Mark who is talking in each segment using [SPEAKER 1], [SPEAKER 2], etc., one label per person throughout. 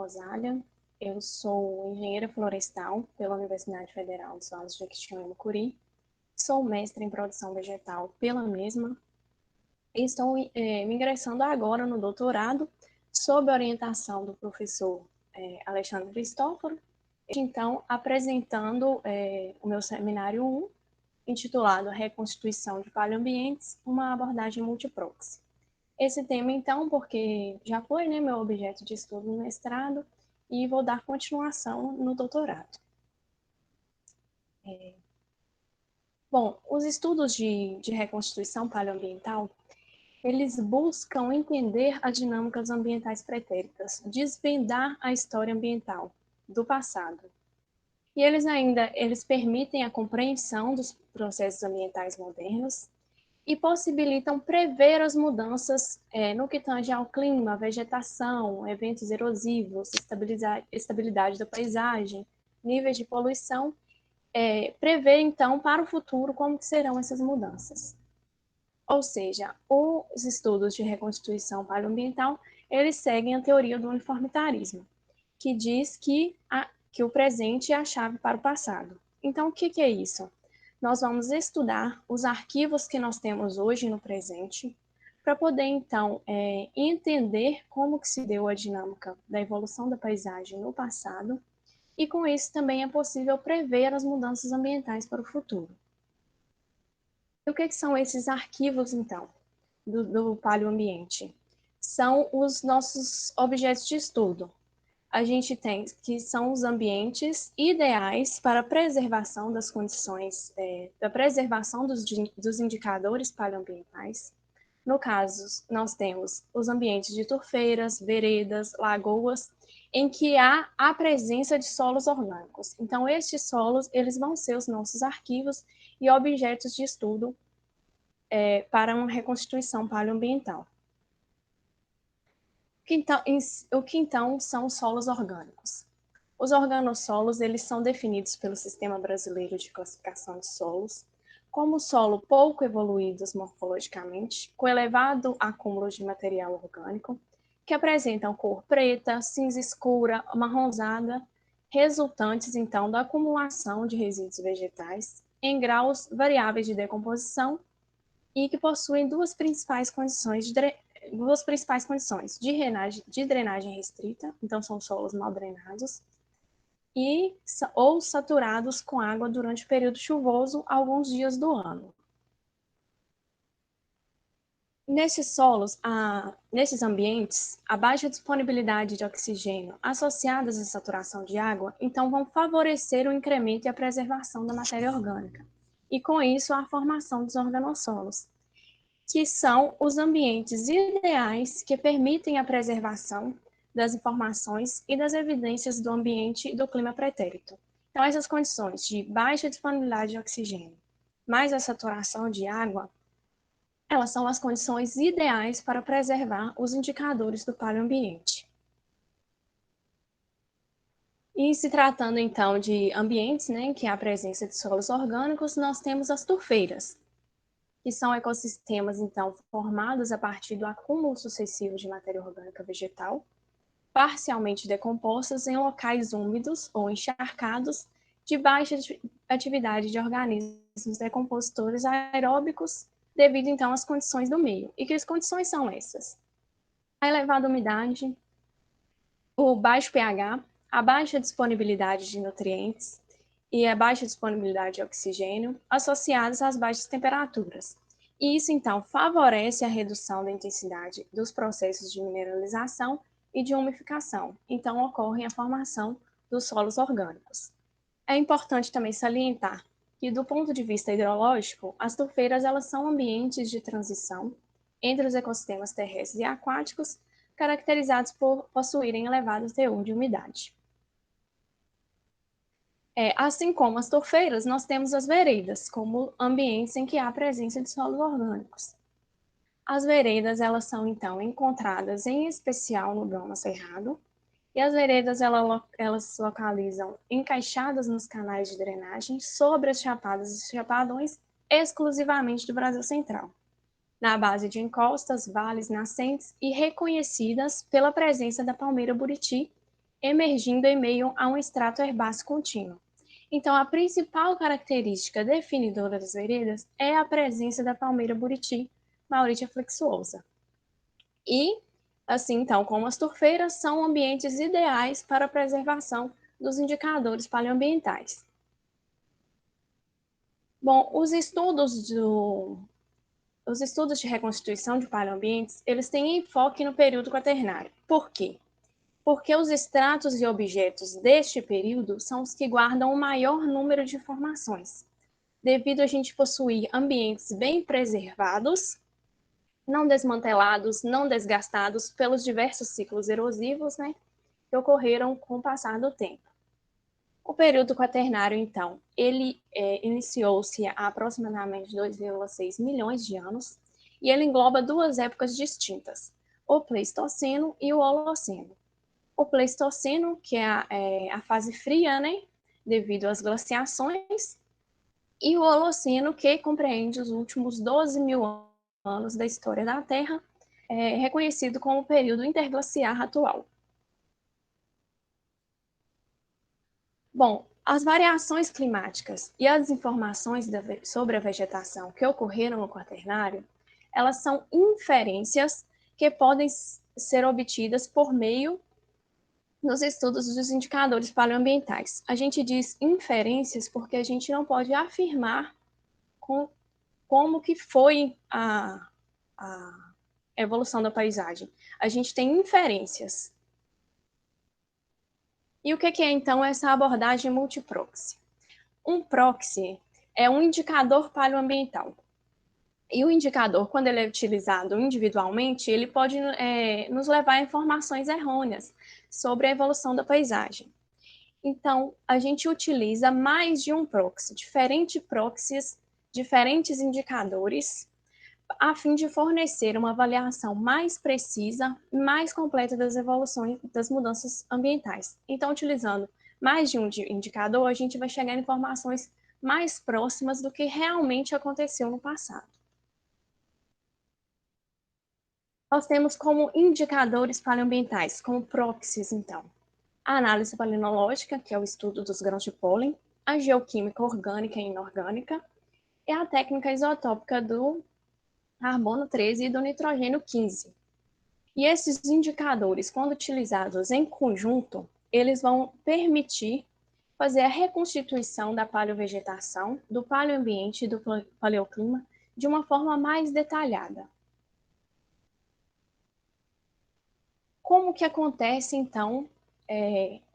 [SPEAKER 1] Rosália, eu sou engenheira florestal pela Universidade Federal dos Vales do Jequitinhonha e Mucuri, sou mestre em produção vegetal pela mesma e estou me ingressando agora no doutorado sob a orientação do professor Alexandre Cristóforo, então apresentando o meu seminário 1, intitulado Reconstituição de Paleoambientes, uma abordagem multiproxy. Esse tema, então, porque já foi meu objeto de estudo no mestrado e vou dar continuação no doutorado. Bom, os estudos de reconstituição paleoambiental, eles buscam entender as dinâmicas ambientais pretéritas, desvendar a história ambiental do passado. E eles permitem a compreensão dos processos ambientais modernos e possibilitam prever as mudanças no que tange ao clima, vegetação, eventos erosivos, estabilidade da paisagem, níveis de poluição, prever, então, para o futuro como que serão essas mudanças. Ou seja, os estudos de reconstituição paleoambiental, eles seguem a teoria do uniformitarismo, que diz que o presente é a chave para o passado. Então, o que é isso? Nós vamos estudar os arquivos que nós temos hoje no presente, para poder, então, entender como que se deu a dinâmica da evolução da paisagem no passado, e com isso também é possível prever as mudanças ambientais para o futuro. E o que são esses arquivos, então, do paleoambiente? São os nossos objetos de estudo. A gente tem que são os ambientes ideais para a preservação das condições, da preservação dos indicadores paleoambientais. No caso, nós temos os ambientes de turfeiras, veredas, lagoas, em que há a presença de solos orgânicos. Então, estes solos, eles vão ser os nossos arquivos e objetos de estudo para uma reconstituição paleoambiental. O que então são os solos orgânicos? Os organossolos, eles são definidos pelo Sistema Brasileiro de Classificação de Solos como solo pouco evoluídos morfologicamente, com elevado acúmulo de material orgânico, que apresentam cor preta, cinza escura, amarronzada, resultantes, então, da acumulação de resíduos vegetais em graus variáveis de decomposição e que possuem duas principais condições de drenagem restrita, então são solos mal drenados, ou saturados com água durante o período chuvoso, alguns dias do ano. Nesses ambientes, a baixa disponibilidade de oxigênio associadas à saturação de água, então vão favorecer o incremento e a preservação da matéria orgânica, e com isso a formação dos organossolos, que são os ambientes ideais que permitem a preservação das informações e das evidências do ambiente e do clima pretérito. Então, essas condições de baixa disponibilidade de oxigênio, mais a saturação de água, elas são as condições ideais para preservar os indicadores do paleoambiente. E se tratando, então, de ambientes, em que há a presença de solos orgânicos, nós temos as turfeiras, que são ecossistemas, então, formados a partir do acúmulo sucessivo de matéria orgânica vegetal, parcialmente decompostas em locais úmidos ou encharcados, de baixa atividade de organismos decompositores aeróbicos, devido, então, às condições do meio. E que as condições são essas? A elevada umidade, o baixo pH, a baixa disponibilidade de nutrientes, e a baixa disponibilidade de oxigênio associadas às baixas temperaturas. E isso, então, favorece a redução da intensidade dos processos de mineralização e de umificação. Então, ocorre a formação dos solos orgânicos. É importante também salientar que, do ponto de vista hidrológico, as turfeiras elas são ambientes de transição entre os ecossistemas terrestres e aquáticos, caracterizados por possuírem elevado teor de umidade. Assim como as turfeiras, nós temos as veredas, como ambientes em que há presença de solos orgânicos. As veredas, elas são, então, encontradas em especial no Gama Cerrado, e as veredas, elas se localizam encaixadas nos canais de drenagem sobre as chapadas e chapadões exclusivamente do Brasil Central, na base de encostas, vales, nascentes e reconhecidas pela presença da palmeira buriti emergindo em meio a um extrato herbáceo contínuo. Então, a principal característica definidora das veredas é a presença da palmeira buriti, Mauritia flexuosa. E, assim, então, como as turfeiras são ambientes ideais para a preservação dos indicadores paleoambientais. Bom, os estudos de reconstituição de paleoambientes, eles têm enfoque no período quaternário. Por quê? Porque os estratos e objetos deste período são os que guardam o maior número de informações, devido a gente possuir ambientes bem preservados, não desmantelados, não desgastados pelos diversos ciclos erosivos, né, que ocorreram com o passar do tempo. O período quaternário, então, ele iniciou-se há aproximadamente 2,6 milhões de anos e ele engloba duas épocas distintas, o Pleistoceno e o Holoceno. O Pleistoceno, que é a fase fria, né, devido às glaciações, e o Holoceno, que compreende os últimos 12 mil anos da história da Terra, reconhecido como o período interglaciar atual. Bom, as variações climáticas e as informações sobre a vegetação que ocorreram no quaternário, elas são inferências que podem ser obtidas por meio dos estudos dos indicadores paleoambientais. A gente diz inferências porque a gente não pode afirmar como que foi a evolução da paisagem. A gente tem inferências. E o que é, então, essa abordagem multiproxy? Um proxy é um indicador paleoambiental. E o indicador, quando ele é utilizado individualmente, ele pode nos levar a informações errôneas sobre a evolução da paisagem. Então, a gente utiliza mais de um proxy, diferentes proxies, diferentes indicadores, a fim de fornecer uma avaliação mais precisa e mais completa das evoluções, das mudanças ambientais. Então, utilizando mais de um indicador, a gente vai chegar a informações mais próximas do que realmente aconteceu no passado. Nós temos como indicadores paleoambientais, como proxies, então, a análise palinológica, que é o estudo dos grãos de pólen, a geoquímica orgânica e inorgânica, e a técnica isotópica do carbono 13 e do nitrogênio 15. E esses indicadores, quando utilizados em conjunto, eles vão permitir fazer a reconstituição da paleovegetação, do paleoambiente e do paleoclima de uma forma mais detalhada. Como que acontece, então,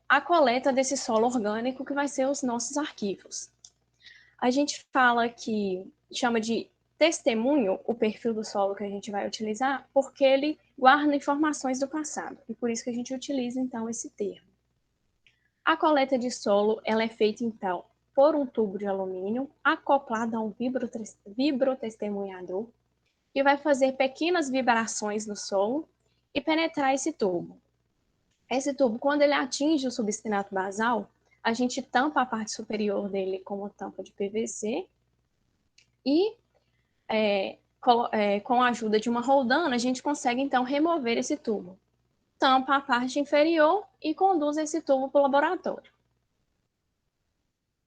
[SPEAKER 1] a coleta desse solo orgânico que vai ser os nossos arquivos? A gente fala que chama de testemunho o perfil do solo que a gente vai utilizar, porque ele guarda informações do passado, e por isso que a gente utiliza, então, esse termo. A coleta de solo, ela é feita, então, por um tubo de alumínio acoplado a um vibrotestemunhador, que vai fazer pequenas vibrações no solo e penetrar esse tubo. Esse tubo, quando ele atinge o substrato basal, a gente tampa a parte superior dele com uma tampa de PVC e, com a ajuda de uma roldana, a gente consegue, então, remover esse tubo. Tampa a parte inferior e conduz esse tubo para o laboratório.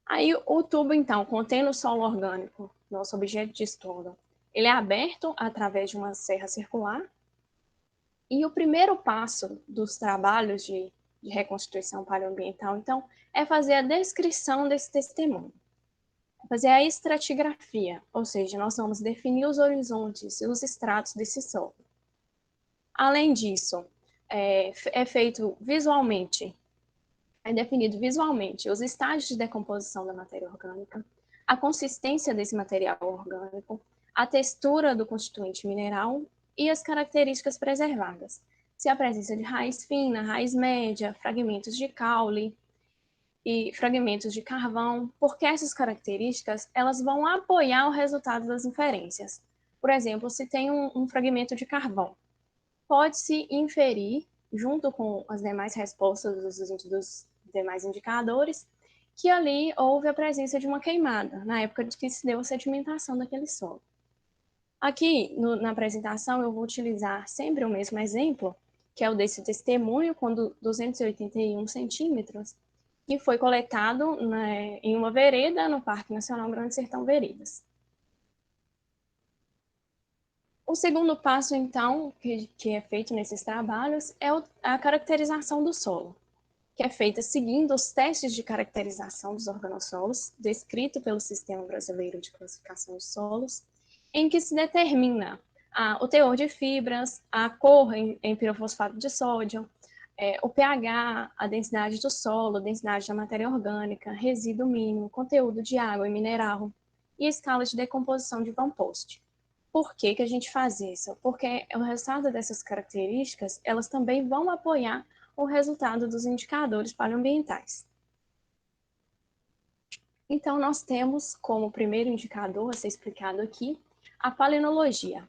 [SPEAKER 1] Aí, o tubo, então, contendo o solo orgânico, nosso objeto de estudo, ele é aberto através de uma serra circular. E o primeiro passo dos trabalhos de reconstituição paleoambiental, então, é fazer a descrição desse testemunho, fazer a estratigrafia, ou seja, nós vamos definir os horizontes e os estratos desse solo. Além disso, é feito visualmente, é definido visualmente os estágios de decomposição da matéria orgânica, a consistência desse material orgânico, a textura do constituinte mineral e as características preservadas. Se a presença de raiz fina, raiz média, fragmentos de caule e fragmentos de carvão, porque essas características elas vão apoiar o resultado das inferências. Por exemplo, se tem um fragmento de carvão, pode-se inferir, junto com as demais respostas dos demais indicadores, que ali houve a presença de uma queimada, na época de que se deu a sedimentação daquele solo. Aqui, na apresentação, eu vou utilizar sempre o mesmo exemplo, que é o desse testemunho, com 281 centímetros, que foi coletado, né, em uma vereda no Parque Nacional Grande Sertão Veredas. O segundo passo, então, que é feito nesses trabalhos, é a caracterização do solo, que é feita seguindo os testes de caracterização dos organossolos, descrito pelo Sistema Brasileiro de Classificação de Solos, em que se determina o teor de fibras, a cor em pirofosfato de sódio, o pH, a densidade do solo, a densidade da matéria orgânica, resíduo mínimo, conteúdo de água e mineral, e a escala de decomposição de Van Post. Por que que a gente faz isso? Porque o resultado dessas características, elas também vão apoiar o resultado dos indicadores paleoambientais. Então, nós temos como primeiro indicador a ser explicado aqui a palinologia.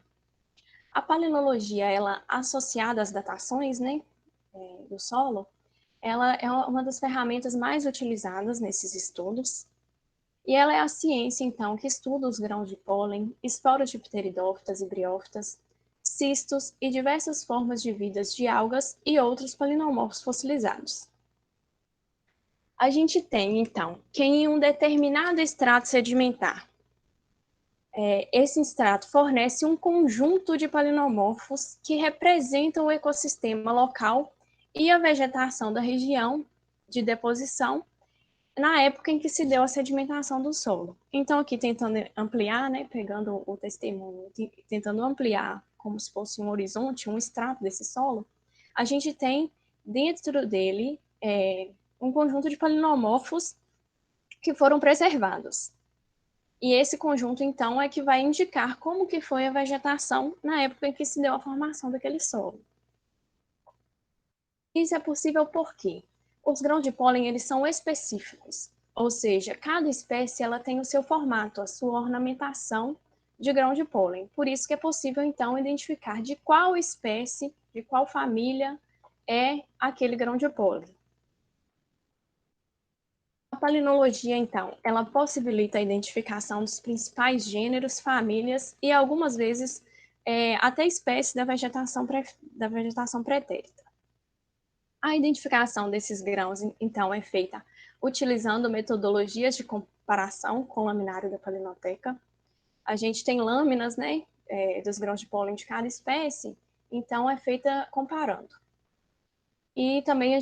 [SPEAKER 1] A palinologia, ela associada às datações, né, do solo, ela é uma das ferramentas mais utilizadas nesses estudos, e ela é a ciência, então, que estuda os grãos de pólen, esporos de pteridófitas e briófitas, cistos e diversas formas de vidas de algas e outros palinomorfos fossilizados. A gente tem, então, que em um determinado extrato sedimentar, esse extrato fornece um conjunto de palinomorfos que representam o ecossistema local e a vegetação da região de deposição na época em que se deu a sedimentação do solo. Então, aqui tentando ampliar, né, pegando o testemunho, tentando ampliar como se fosse um horizonte, um extrato desse solo, a gente tem dentro dele um conjunto de palinomorfos que foram preservados. E esse conjunto, então, é que vai indicar como que foi a vegetação na época em que se deu a formação daquele solo. Isso é possível porque os grãos de pólen, eles são específicos, ou seja, cada espécie ela tem o seu formato, a sua ornamentação de grão de pólen. Por isso que é possível, então, identificar de qual espécie, de qual família é aquele grão de pólen. A palinologia, então, ela possibilita a identificação dos principais gêneros, famílias e, algumas vezes, até espécies da vegetação pretérita. A identificação desses grãos, então, é feita utilizando metodologias de comparação com o laminário da Palinoteca. A gente tem lâminas, né, dos grãos de pólen de cada espécie, então é feita comparando. E também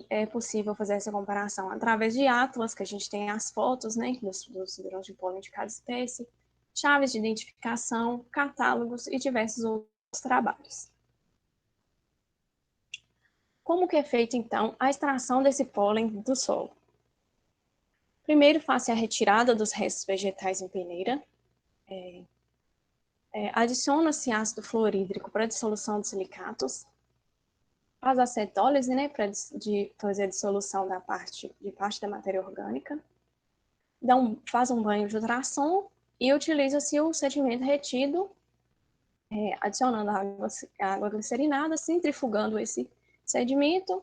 [SPEAKER 1] é possível fazer essa comparação através de atlas, que a gente tem as fotos, né, dos grãos de pólen de cada espécie, chaves de identificação, catálogos e diversos outros trabalhos. Como que é feita, então, a extração desse pólen do solo? Primeiro, faça a retirada dos restos vegetais em peneira. Adiciona-se ácido fluorídrico para a dissolução dos silicatos. Faz a cetólise, né, para fazer a dissolução de parte da matéria orgânica. Faz um banho de ultrassom e utiliza-se o sedimento retido, adicionando água glicerinada, centrifugando esse sedimento.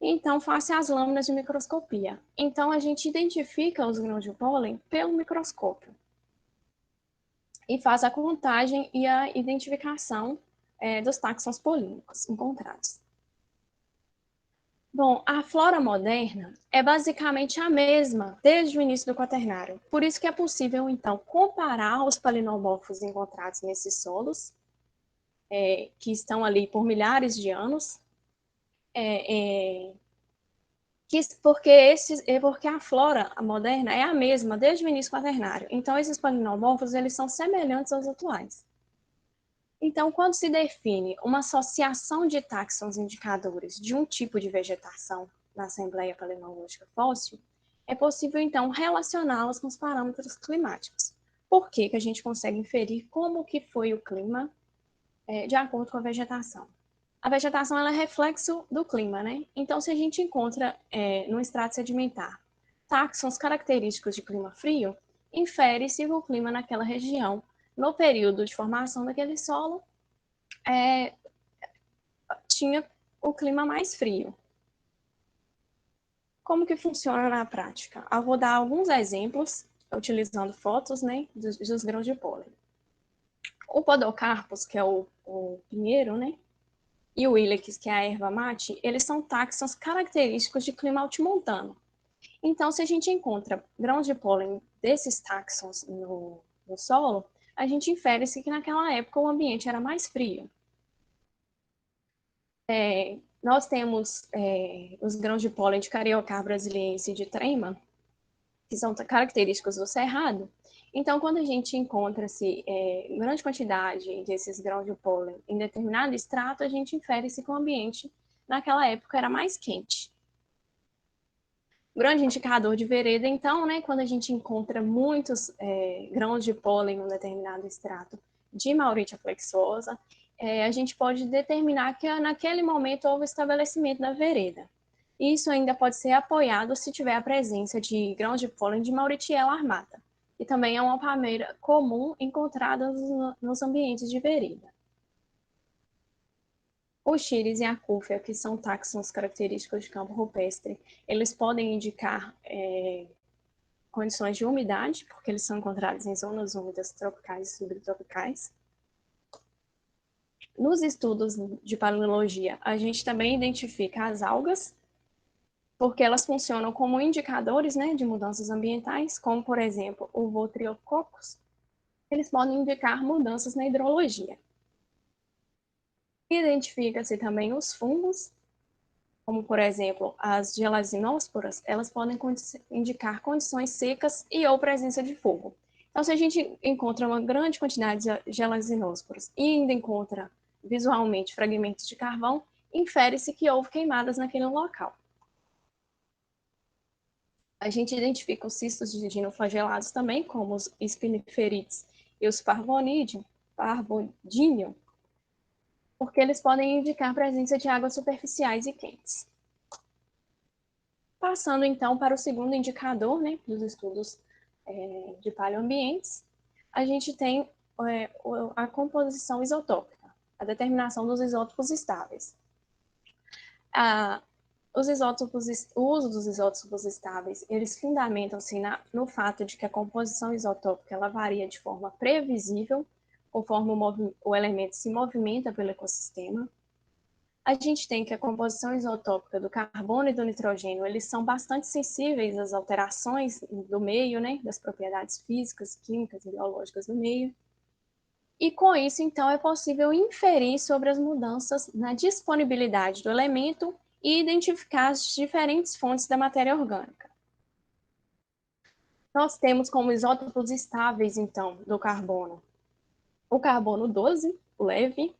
[SPEAKER 1] Então, faça as lâminas de microscopia. Então, a gente identifica os grãos de pólen pelo microscópio e faz a contagem e a identificação dos táxons polínicos encontrados. Bom, a flora moderna é basicamente a mesma desde o início do Quaternário. Por isso que é possível, então, comparar os palinomorfos encontrados nesses solos, que estão ali por milhares de anos, porque a flora moderna é a mesma desde o início quaternário. Então, esses palinomorfos, eles são semelhantes aos atuais. Então, quando se define uma associação de táxons indicadores de um tipo de vegetação na Assembleia Palinológica Fóssil, é possível, então, relacioná-las com os parâmetros climáticos. Por que a gente consegue inferir como que foi o clima de acordo com a vegetação? A vegetação ela é reflexo do clima, né? Então, se a gente encontra no extrato sedimentar táxons característicos de clima frio, infere-se que o clima naquela região, no período de formação daquele solo, tinha o clima mais frio. Como que funciona na prática? Eu vou dar alguns exemplos, utilizando fotos, né, dos grãos de pólen. O podocarpus, que é o pinheiro, né, e o Ilex, que é a erva mate, eles são táxons característicos de clima altimontano. Então, se a gente encontra grãos de pólen desses táxons no solo, a gente infere-se que naquela época o ambiente era mais frio. Nós temos os grãos de pólen de Cariocar brasiliense e de Trema, que são característicos do cerrado. Então, quando a gente encontra-se grande quantidade desses grãos de pólen em determinado extrato, a gente infere-se que o ambiente naquela época era mais quente. Grande indicador de vereda, então, né, quando a gente encontra muitos grãos de pólen em um determinado extrato de Mauritia flexuosa, a gente pode determinar que naquele momento houve o estabelecimento da vereda. Isso ainda pode ser apoiado se tiver a presença de grãos de pólen de Mauritiela armata, que também é uma palmeira comum encontrada nos ambientes de vereda. Os Chiris e a Cúfia, que são táxons característicos de campo rupestre, eles podem indicar condições de umidade, porque eles são encontrados em zonas úmidas tropicais e subtropicais. Nos estudos de paleologia, a gente também identifica as algas, porque elas funcionam como indicadores, né, de mudanças ambientais, como, por exemplo, o Botryococcus. Eles podem indicar mudanças na hidrologia. Identifica-se também os fungos, como, por exemplo, as gelazinósporas, elas podem indicar condições secas e ou presença de fogo. Então, se a gente encontra uma grande quantidade de gelazinósporas e ainda encontra visualmente fragmentos de carvão, infere-se que houve queimadas naquele local. A gente identifica os cistos de dinoflagelados também, como os spiniferites e os parvodinium, porque eles podem indicar presença de águas superficiais e quentes. Passando, então, para o segundo indicador, né, dos estudos de paleoambientes, a gente tem a composição isotópica, a determinação dos isótopos estáveis. O uso dos isótopos estáveis, eles fundamentam-se no fato de que a composição isotópica ela varia de forma previsível, conforme o elemento se movimenta pelo ecossistema. A gente tem que a composição isotópica do carbono e do nitrogênio, eles são bastante sensíveis às alterações do meio, né, das propriedades físicas, químicas e biológicas do meio. E com isso, então, é possível inferir sobre as mudanças na disponibilidade do elemento e identificar as diferentes fontes da matéria orgânica. Nós temos como isótopos estáveis, então, do carbono, o carbono 12, o leve,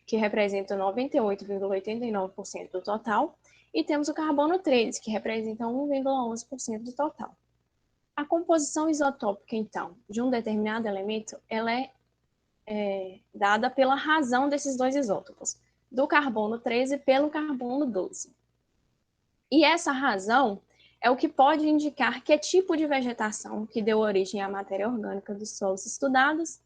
[SPEAKER 1] que representa 98,89% do total, e temos o carbono 13, que representa 1,11% do total. A composição isotópica, então, de um determinado elemento, ela é dada pela razão desses dois isótopos, do carbono 13 pelo carbono 12. E essa razão é o que pode indicar que tipo de vegetação que deu origem à matéria orgânica dos solos estudados,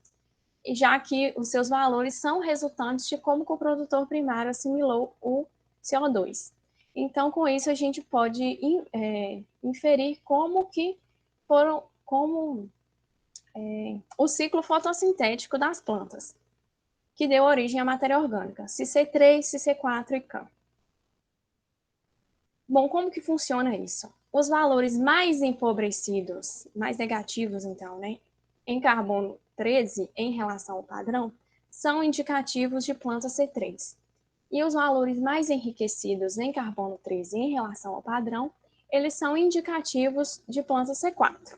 [SPEAKER 1] já que os seus valores são resultantes de como o produtor primário assimilou o CO2. Então, com isso, a gente pode inferir como o ciclo fotossintético das plantas, que deu origem à matéria orgânica, CC3, CC4 e CAM. Bom, como que funciona isso? Os valores mais empobrecidos, mais negativos, então, né, em carbono 13 em relação ao padrão, são indicativos de planta C3. E os valores mais enriquecidos em carbono 13 em relação ao padrão, eles são indicativos de planta C4.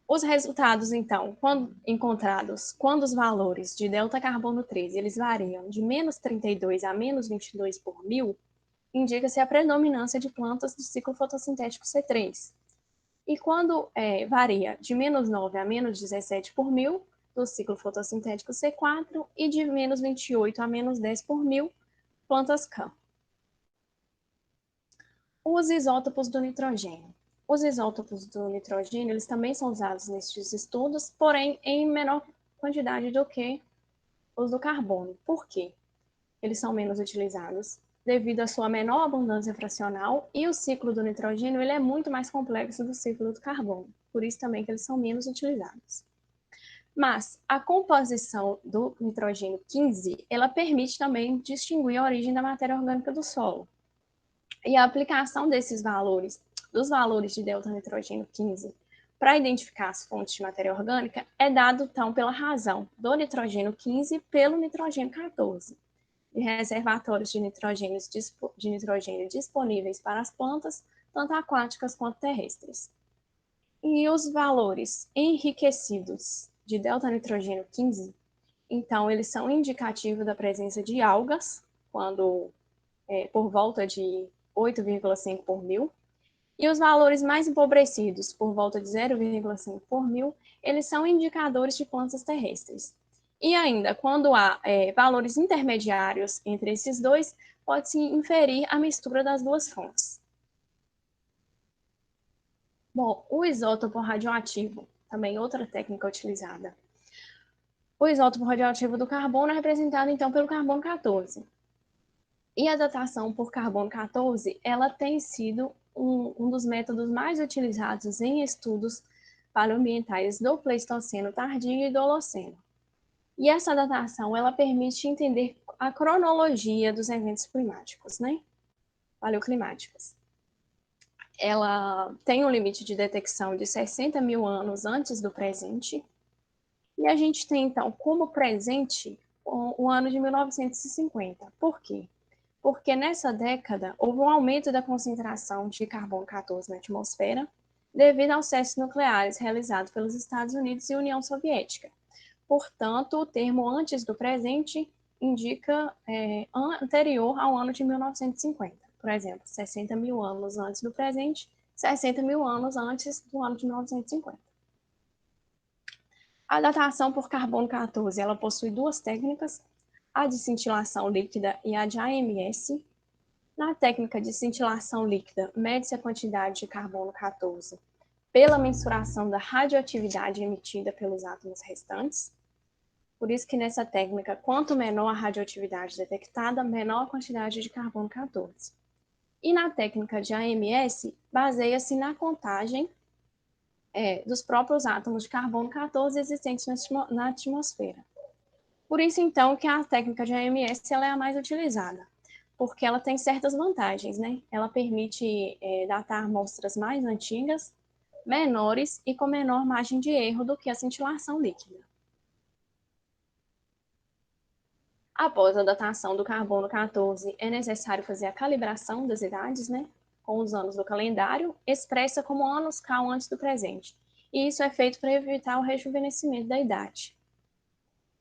[SPEAKER 1] Os resultados, então, quando encontrados, quando os valores de delta carbono 13 eles variam de menos 32 a menos 22 por mil, indica-se a predominância de plantas do ciclo fotossintético C3. E quando varia de menos 9 a menos 17 por mil, do ciclo fotossintético C4, e de menos 28 a menos 10 por mil, plantas CAM. Os isótopos do nitrogênio. Os isótopos do nitrogênio, eles também são usados nestes estudos, porém em menor quantidade do que os do carbono. Por quê? Eles são menos utilizados devido à sua menor abundância fracional e o ciclo do nitrogênio ele é muito mais complexo do ciclo do carbono. Por isso também que eles são menos utilizados. Mas a composição do nitrogênio 15, ela permite também distinguir a origem da matéria orgânica do solo. E a aplicação desses valores, dos valores de delta nitrogênio 15, para identificar as fontes de matéria orgânica, é dado, então, pela razão do nitrogênio 15 pelo nitrogênio 14, de reservatórios de nitrogênio disponíveis para as plantas, tanto aquáticas quanto terrestres. E os valores enriquecidos de delta nitrogênio 15, então, eles são indicativos da presença de algas, quando por volta de 8,5 por mil, e os valores mais empobrecidos, por volta de 0,5 por mil, eles são indicadores de plantas terrestres. E ainda, quando há valores intermediários entre esses dois, pode-se inferir a mistura das duas fontes. Bom, o isótopo radioativo, também outra técnica utilizada. O isótopo radioativo do carbono é representado, então, pelo carbono 14. E a datação por carbono 14, ela tem sido um dos métodos mais utilizados em estudos paleoambientais do Pleistoceno tardio e do Holoceno. E essa datação, ela permite entender a cronologia dos eventos climáticos, né? Paleoclimáticos. Ela tem um limite de detecção de 60 mil anos antes do presente. E a gente tem, então, como presente o ano de 1950. Por quê? Porque nessa década houve um aumento da concentração de carbono 14 na atmosfera devido aos testes nucleares realizados pelos Estados Unidos e União Soviética. Portanto, o termo antes do presente indica anterior ao ano de 1950. Por exemplo, 60 mil anos antes do presente, 60 mil anos antes do ano de 1950. A datação por carbono 14, ela possui duas técnicas, a de cintilação líquida e a de AMS. Na técnica de cintilação líquida, mede-se a quantidade de carbono 14 pela mensuração da radioatividade emitida pelos átomos restantes. Por isso que nessa técnica, quanto menor a radioatividade detectada, menor a quantidade de carbono 14. E na técnica de AMS, baseia-se na contagem dos próprios átomos de carbono 14 existentes na atmosfera. Por isso, então, que a técnica de AMS ela é a mais utilizada, porque ela tem certas vantagens, né? Ela permite datar amostras mais antigas, menores e com menor margem de erro do que a cintilação líquida. Após a datação do carbono 14, é necessário fazer a calibração das idades, né? Com os anos do calendário, expressa como anos cal antes do presente. E isso é feito para evitar o rejuvenescimento da idade.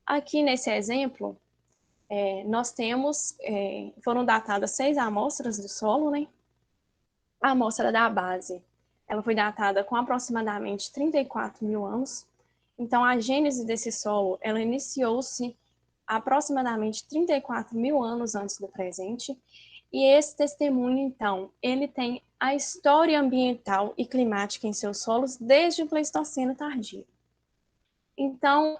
[SPEAKER 1] Aqui nesse exemplo, nós temos, foram datadas 6 amostras do solo, né? A amostra da base, ela foi datada com aproximadamente 34 mil anos. Então, a gênese desse solo, ela iniciou-se aproximadamente 34 mil anos antes do presente. E esse testemunho, então, ele tem a história ambiental e climática em seus solos desde o Pleistoceno tardio. Então,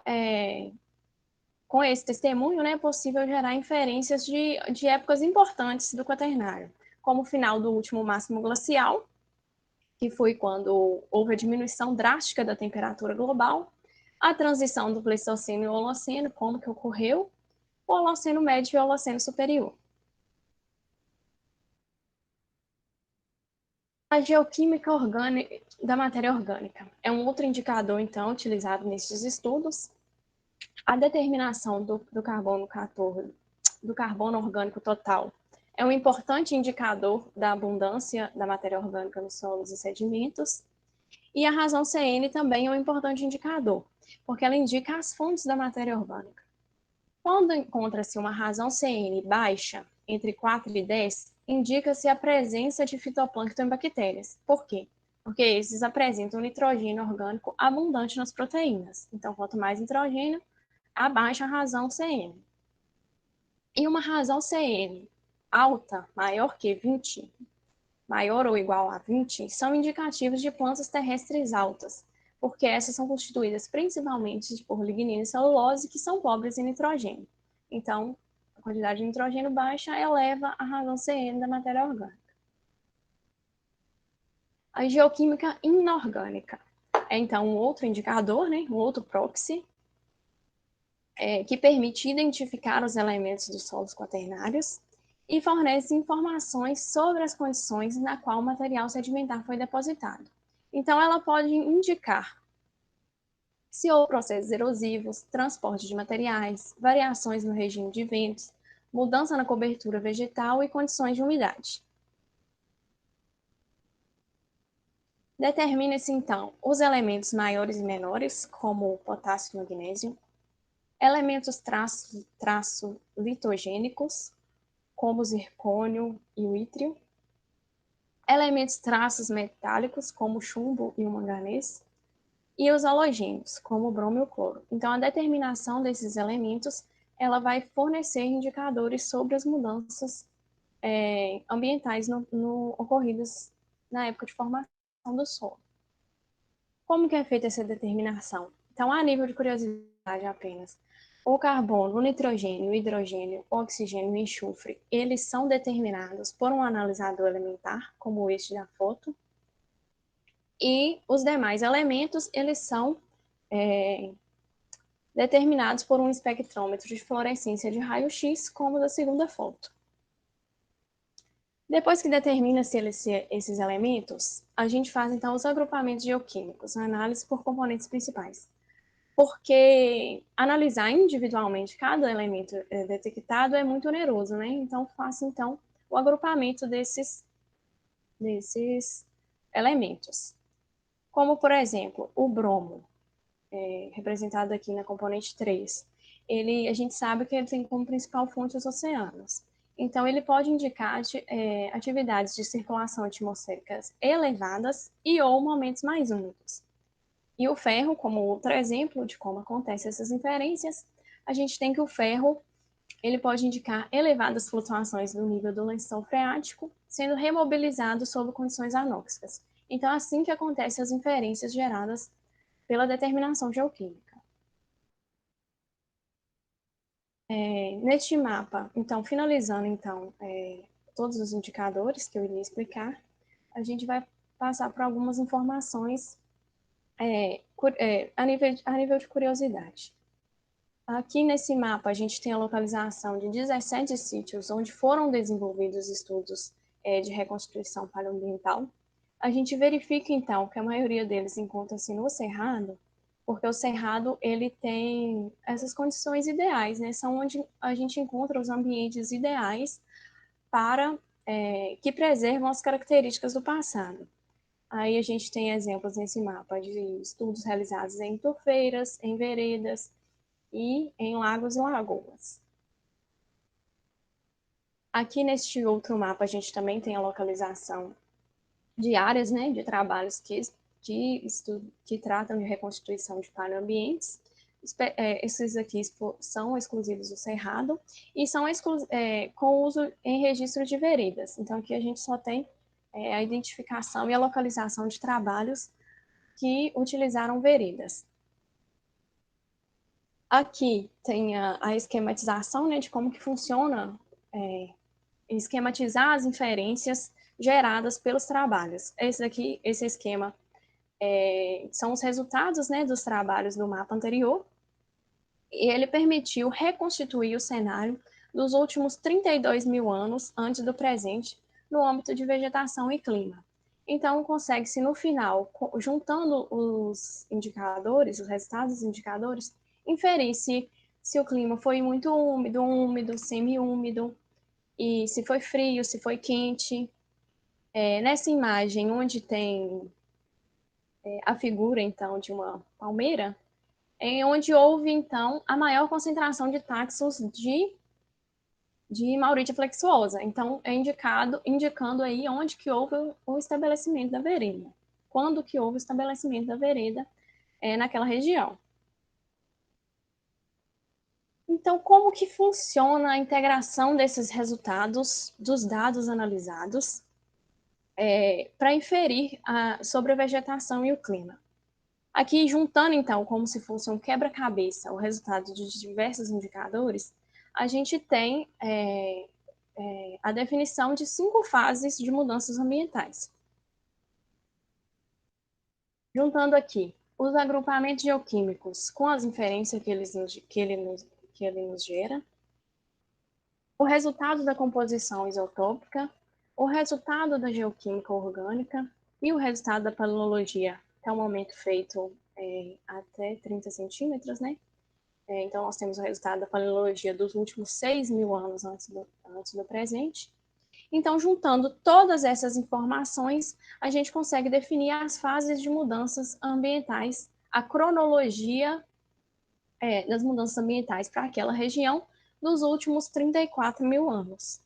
[SPEAKER 1] com esse testemunho, né, é possível gerar inferências de épocas importantes do Quaternário, como o final do último máximo glacial, que foi quando houve a diminuição drástica da temperatura global, a transição do Pleistoceno e o Holoceno, como que ocorreu, o Holoceno médio e o Holoceno superior. A geoquímica orgânica da matéria orgânica é um outro indicador, então, utilizado nesses estudos. A determinação do carbono 14, do carbono orgânico total, é um importante indicador da abundância da matéria orgânica nos solos e sedimentos. E a razão CN também é um importante indicador, porque ela indica as fontes da matéria orgânica. Quando encontra-se uma razão CN baixa, entre 4 e 10, indica-se a presença de fitoplâncton em bactérias. Por quê? Porque esses apresentam nitrogênio orgânico abundante nas proteínas. Então, quanto mais nitrogênio, abaixa a razão CN. E uma razão CN alta, maior que 20, maior ou igual a 20, são indicativos de plantas terrestres altas, porque essas são constituídas principalmente por lignina e celulose, que são pobres em nitrogênio. Então, a quantidade de nitrogênio baixa eleva a razão CN da matéria orgânica. A geoquímica inorgânica é, então, um outro indicador, né, um outro proxy, que permite identificar os elementos dos solos quaternários e fornece informações sobre as condições na qual o material sedimentar foi depositado. Então, ela pode indicar se houve processos erosivos, transporte de materiais, variações no regime de ventos, mudança na cobertura vegetal e condições de umidade. Determina-se, então, os elementos maiores e menores, como o potássio e magnésio, elementos traço litogênicos, como o zircônio e o ítrio, elementos traços metálicos, como o chumbo e o manganês, e os halogênios, como o bromo e o cloro. Então, a determinação desses elementos, ela vai fornecer indicadores sobre as mudanças ambientais ocorridas na época de formação do solo. Como que é feita essa determinação? Então, a nível de curiosidade apenas, o carbono, o nitrogênio, o hidrogênio, o oxigênio e o enxofre, eles são determinados por um analisador elementar, como este da foto, e os demais elementos, eles são determinados por um espectrômetro de fluorescência de raio-x, como da segunda foto. Depois que determina-se esses elementos, a gente faz então os agrupamentos geoquímicos, a análise por componentes principais. Porque analisar individualmente cada elemento detectado é muito oneroso, né? Então, faço então o agrupamento desses elementos. Como, por exemplo, o bromo, representado aqui na componente 3. A gente sabe que ele tem como principal fonte os oceanos. Então, ele pode indicar atividades de circulação atmosféricas elevadas e ou momentos mais úmidos. E o ferro, como outro exemplo de como acontecem essas inferências, a gente tem que o ferro ele pode indicar elevadas flutuações do nível do lençol freático, sendo remobilizado sob condições anóxicas. Então, é assim que acontecem as inferências geradas pela determinação geoquímica. Neste mapa, então, finalizando então todos os indicadores que eu iria explicar, a gente vai passar por algumas informações a nível de curiosidade. Aqui nesse mapa, a gente tem a localização de 17 sítios onde foram desenvolvidos estudos de reconstituição paleoambiental. A gente verifica, então, que a maioria deles encontra-se no Cerrado, porque o Cerrado ele tem essas condições ideais, né? São onde a gente encontra os ambientes ideais para que preservam as características do passado. Aí a gente tem exemplos nesse mapa de estudos realizados em turfeiras, em veredas e em lagos e lagoas. Aqui neste outro mapa a gente também tem a localização de áreas, né, de trabalhos que tratam de reconstituição de paleoambientes. Esses aqui são exclusivos do Cerrado e são com uso em registro de veredas. Então, aqui a gente só tem a identificação e a localização de trabalhos que utilizaram veredas. Aqui tem a esquematização, né, de como que funciona esquematizar as inferências geradas pelos trabalhos. Esse esquema são os resultados, né, dos trabalhos do mapa anterior, e ele permitiu reconstituir o cenário dos últimos 32 mil anos antes do presente, no âmbito de vegetação e clima. Então, consegue-se, no final, juntando os indicadores, os resultados dos indicadores, inferir se o clima foi muito úmido, semi-úmido, e se foi frio, se foi quente. Nessa imagem, onde tem a figura, então, de uma palmeira, onde houve, então, a maior concentração de taxos de Mauritia flexuosa. Então, é indicando aí onde que houve o estabelecimento da vereda. Quando que houve o estabelecimento da vereda naquela região. Então, como que funciona a integração desses resultados dos dados analisados para inferir sobre a vegetação e o clima? Aqui, juntando, então, como se fosse um quebra-cabeça, o resultado de diversos indicadores, a gente tem a definição de 5 fases de mudanças ambientais. Juntando aqui Os agrupamentos geoquímicos com as inferências que ele nos gera, o resultado da composição isotópica, o resultado da geoquímica orgânica e o resultado da paleologia, até o momento feito até 30 centímetros, né? Então, nós temos o resultado da paleologia dos últimos 6.000 anos antes do presente. Então, juntando todas essas informações, a gente consegue definir as fases de mudanças ambientais, a cronologia das mudanças ambientais para aquela região dos últimos 34.000 anos.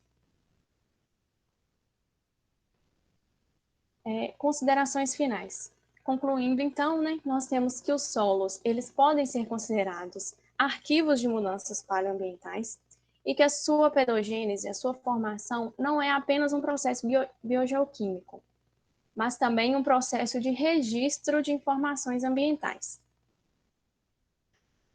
[SPEAKER 1] Considerações finais. Concluindo, então, né, nós temos que os solos eles podem ser considerados arquivos de mudanças paleoambientais e que a sua pedogênese, a sua formação, não é apenas um processo biogeoquímico, mas também um processo de registro de informações ambientais.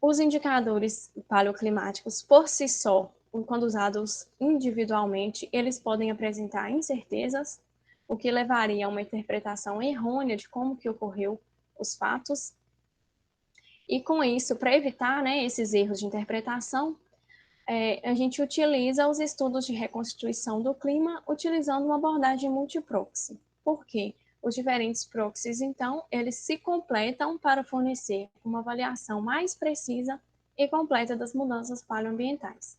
[SPEAKER 1] Os indicadores paleoclimáticos, por si só, quando usados individualmente, eles podem apresentar incertezas, o que levaria a uma interpretação errônea de como que ocorreu os fatos. E com isso, para evitar, né, esses erros de interpretação, a gente utiliza os estudos de reconstituição do clima utilizando uma abordagem multiproxy. Por quê? Os diferentes proxies, então, eles se completam para fornecer uma avaliação mais precisa e completa das mudanças paleoambientais.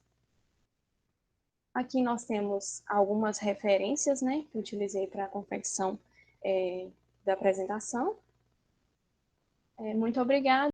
[SPEAKER 1] Aqui nós temos algumas referências, né, que eu utilizei para a confecção da apresentação. Muito obrigada.